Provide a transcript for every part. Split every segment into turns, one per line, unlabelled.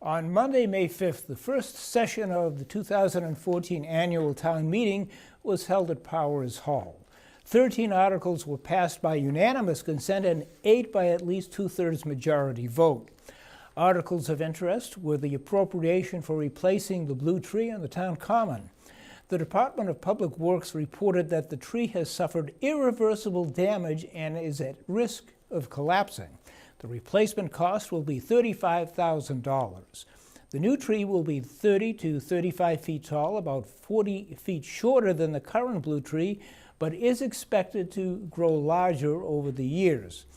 On Monday, May 5th, the first session of the 2014 annual town meeting was held at Powers Hall. 13 articles were passed by unanimous consent and 8 by at least two-thirds majority vote. Articles of interest were the appropriation for replacing the blue tree on the town common. The Department of Public Works reported that the tree has suffered irreversible damage and is at risk of collapsing. The replacement cost will be $35,000. The new tree will be 30 to 35 feet tall, about 40 feet shorter than the current blue tree, but is expected to grow larger over the years.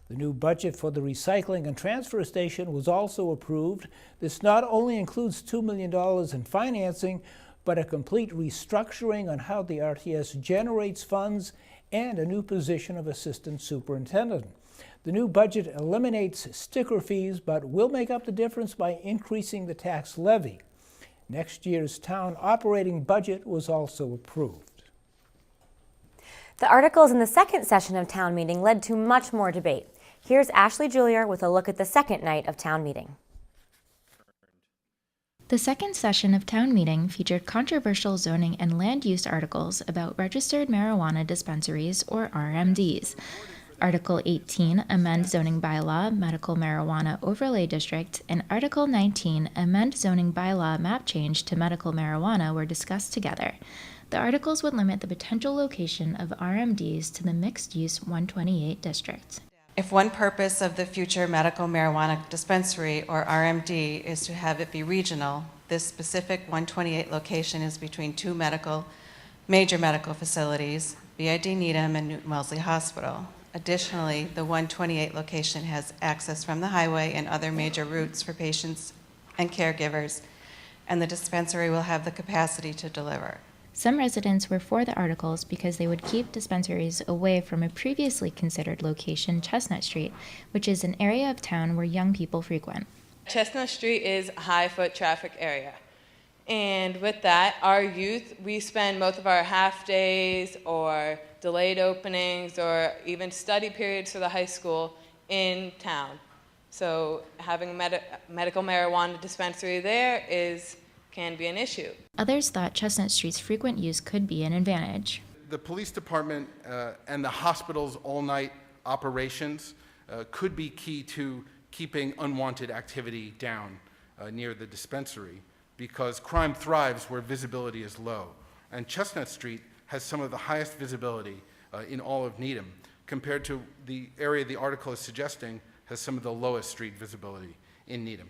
The new budget for the recycling and transfer station was also approved. This not only includes $2 million in financing, but a complete restructuring on how the RTS generates funds and a new position of assistant superintendent. The new budget eliminates sticker fees, but will make up the difference by increasing the tax levy. Next year's town operating budget was also approved.
The articles in the second session of town meeting led to much more debate. Here's Ashley Julier with a look at the second night of town meeting.
The second session of town meeting featured controversial zoning and land use articles about registered marijuana dispensaries, or RMDs. Article 18, amend zoning bylaw, medical marijuana overlay district, and Article 19, amend zoning bylaw map change to medical marijuana were discussed together. The articles would limit the potential location of RMDs to the mixed-use 128 district.
If one purpose of the future medical marijuana dispensary, or RMD, is to have it be regional, this specific 128 location is between two major medical facilities, BID Needham and Newton Wellesley Hospital. Additionally, the 128 location has access from the highway and other major routes for patients and caregivers, and the dispensary will have the capacity to deliver.
Some residents were for the articles because they would keep dispensaries away from a previously considered location, Chestnut Street, which is an area of town where young people frequent.
Chestnut Street is a high foot traffic area. And with that, our youth, we spend most of our half days or delayed openings or even study periods for the high school in town. So having a medical marijuana dispensary there can be an issue.
Others thought Chestnut Street's frequent use could be an advantage.
The police department and the hospital's all-night operations could be key to keeping unwanted activity down near the dispensary, because crime thrives where visibility is low. And Chestnut Street has some of the highest visibility in all of Needham, compared to the area the article is suggesting has some of the lowest street visibility in Needham.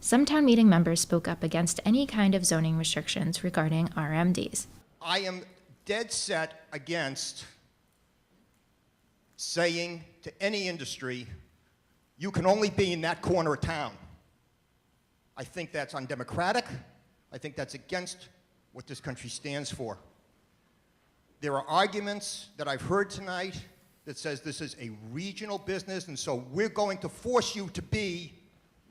Some town meeting members spoke up against any kind of zoning restrictions regarding RMDs.
I am dead set against saying to any industry, you can only be in that corner of town. I think that's undemocratic. I think that's against what this country stands for. There are arguments that I've heard tonight that says this is a regional business, and so we're going to force you to be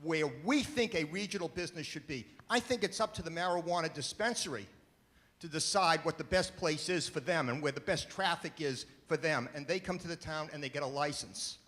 where we think a regional business should be. I think it's up to the marijuana dispensary to decide what the best place is for them and where the best traffic is for them, and they come to the town and they get a license.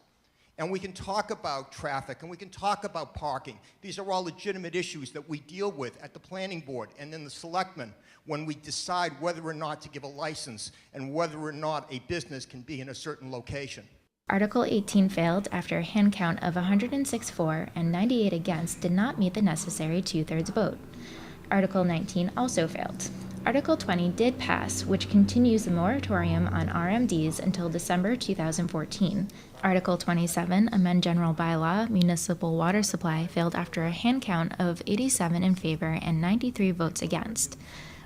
And we can talk about traffic, and we can talk about parking. These are all legitimate issues that we deal with at the planning board and then the selectmen when we decide whether or not to give a license and whether or not a business can be in a certain location.
Article 18 failed after a hand count of 106 for and 98 against did not meet the necessary two-thirds vote. Article 19 also failed. Article 20 did pass, which continues the moratorium on RMDs until December 2014. Article 27, amend general bylaw, municipal water supply, failed after a hand count of 87 in favor and 93 votes against.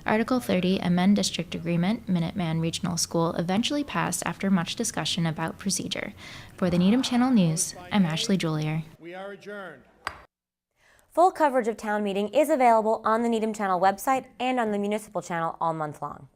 Article 30, amend district agreement, Minuteman Regional School, eventually passed after much discussion about procedure. For the Needham Channel News, I'm Ashley Julier.
We are adjourned.
Full coverage of town meeting is available on the Needham Channel website and on the Municipal Channel all month long.